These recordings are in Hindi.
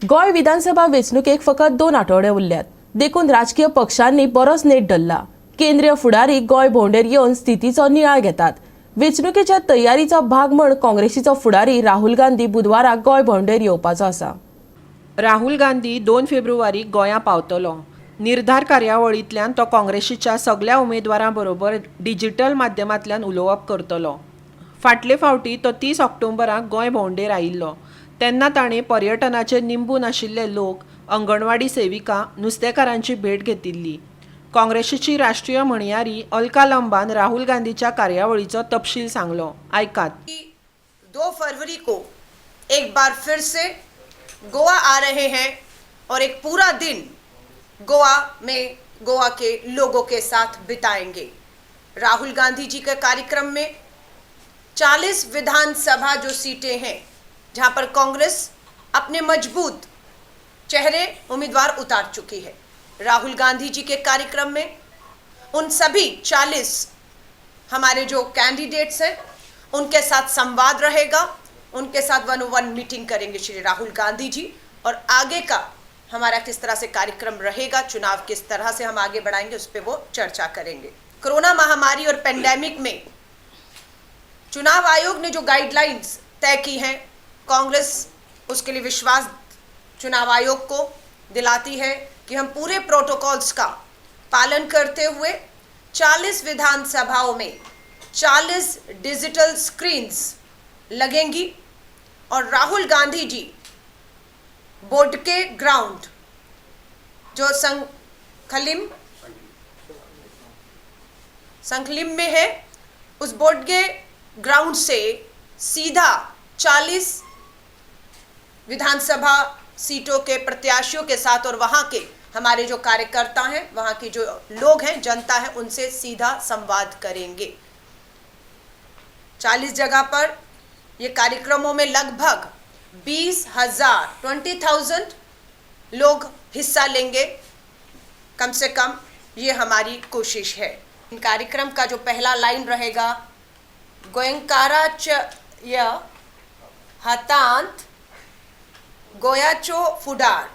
गोय विधानसभा वेंचणुकेक फकत 2 आठवडे उरल्यात. देखून राजकीय पक्षांनी बरोच नेट धरला. केंद्रीय फुडारी गोय भोंवडेर येवन स्थितीचो नियाळ घेतात. वेंचणुकेच्या तयारीचो भाग म्हूण काँग्रेसीचो फुडारी राहुल गांधी बुधवाराक गोय भोंवडेर येवपाचो आसा. राहुल गांधी 2 फेब्रुवारीक गोंया पावतलो. निर्धार कार्यावळींतल्यान तो काँग्रेसीच्या सगळ्या उमेदवारां बरोबर डिजिटल माध्यमांतल्यान उलोवप करतलो. फाटले फावटी तो 30 ऑक्टोबराक गोंय भोंवडेर आयिल्लो. तेन्ना ताणें पर्यटनाचेर निंबून आशिल्ले लोक, अंगणवाडी सेविका, नुस्तेकारांची भेट घेतिल्ली. काँग्रेसीची राष्ट्रीय म्हणयारी अलका लंबान राहुल गांधीच्या कार्यावळीचो तपशील सांगलो. आयकात. 2 फरवरी को एक बार फिर से गोवा आ रहे हैं और एक पूरा दिन गोवा में गोवा के लोगों के साथ बिताएंगे. राहुल गांधी जी के कार्यक्रम में 40 विधानसभा जो सीटें हैं जहां पर कांग्रेस अपने मजबूत चेहरे उम्मीदवार उतार चुकी है. राहुल गांधी जी के कार्यक्रम में उन सभी 40 हमारे जो कैंडिडेट्स हैं उनके साथ संवाद रहेगा. उनके साथ 1-on-1 मीटिंग करेंगे श्री राहुल गांधी जी, और आगे का हमारा किस तरह से कार्यक्रम रहेगा, चुनाव किस तरह से हम आगे बढ़ाएंगे, उस पर वो चर्चा करेंगे. कोरोना महामारी और पेंडेमिक में चुनाव आयोग ने जो गाइडलाइंस तय की हैं, कांग्रेस उसके लिए विश्वास चुनाव आयोग को दिलाती है कि हम पूरे प्रोटोकॉल्स का पालन करते हुए 40 विधानसभाओं में 40 डिजिटल स्क्रीन्स लगेंगी और राहुल गांधी जी बोडके ग्राउंड जो संखलिम में है, उस बोडके ग्राउंड से सीधा 40 विधानसभा सीटों के प्रत्याशियों के साथ और वहाँ के हमारे जो कार्यकर्ता हैं, वहाँ की जो लोग हैं, जनता है, उनसे सीधा संवाद करेंगे. 40 जगह पर ये कार्यक्रमों में लगभग 20,000 लोग हिस्सा लेंगे कम से कम, ये हमारी कोशिश है. इन कार्यक्रम का जो पहला लाइन रहेगा, गोयंकारा च य हतांत गोयाचो फुडार.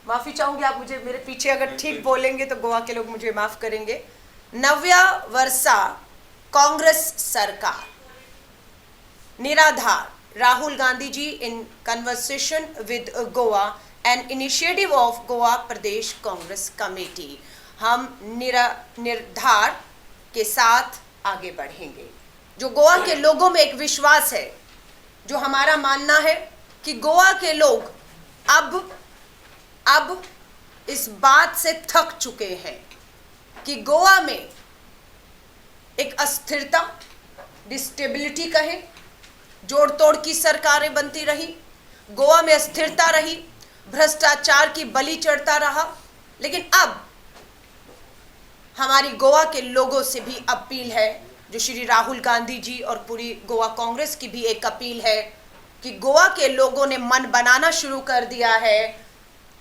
माफी चाहूंगी, आप मुझे मेरे पीछे अगर ठीक बोलेंगे तो गोवा के लोग मुझे माफ करेंगे. नव्या वर्षा कांग्रेस सरकार निराधार. Rahul Gandhi ji in conversation with Goa and initiative of Goa Pradesh Congress committee. हम निर्धार के साथ आगे बढ़ेंगे. जो गोवा के लोगों में एक विश्वास है, जो हमारा मानना है कि गोवा के लोग अब इस बात से थक चुके हैं कि गोवा में एक अस्थिरता, डिस्टेबिलिटी कहें, जोड़ तोड़ की सरकारें बनती रही, गोवा में अस्थिरता रही, भ्रष्टाचार की बलि चढ़ता रहा. लेकिन अब हमारी गोवा के लोगों से भी अपील है, जो श्री राहुल गांधी जी और पूरी गोवा कांग्रेस की भी एक अपील है कि गोवा के लोगों ने मन बनाना शुरू कर दिया है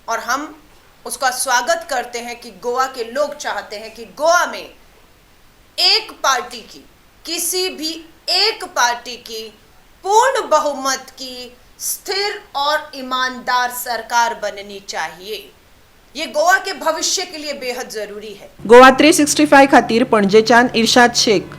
और हम उसका स्वागत करते हैं कि गोवा के लोग चाहते हैं कि गोवा में एक पार्टी की, किसी भी एक पार्टी की पूर्ण बहुमत की स्थिर और ईमानदार सरकार बननी चाहिए. ये गोवा के भविष्य के लिए बेहद जरूरी है. गोवा 365 खातीर पणजेच्यान इर्शाद शेख.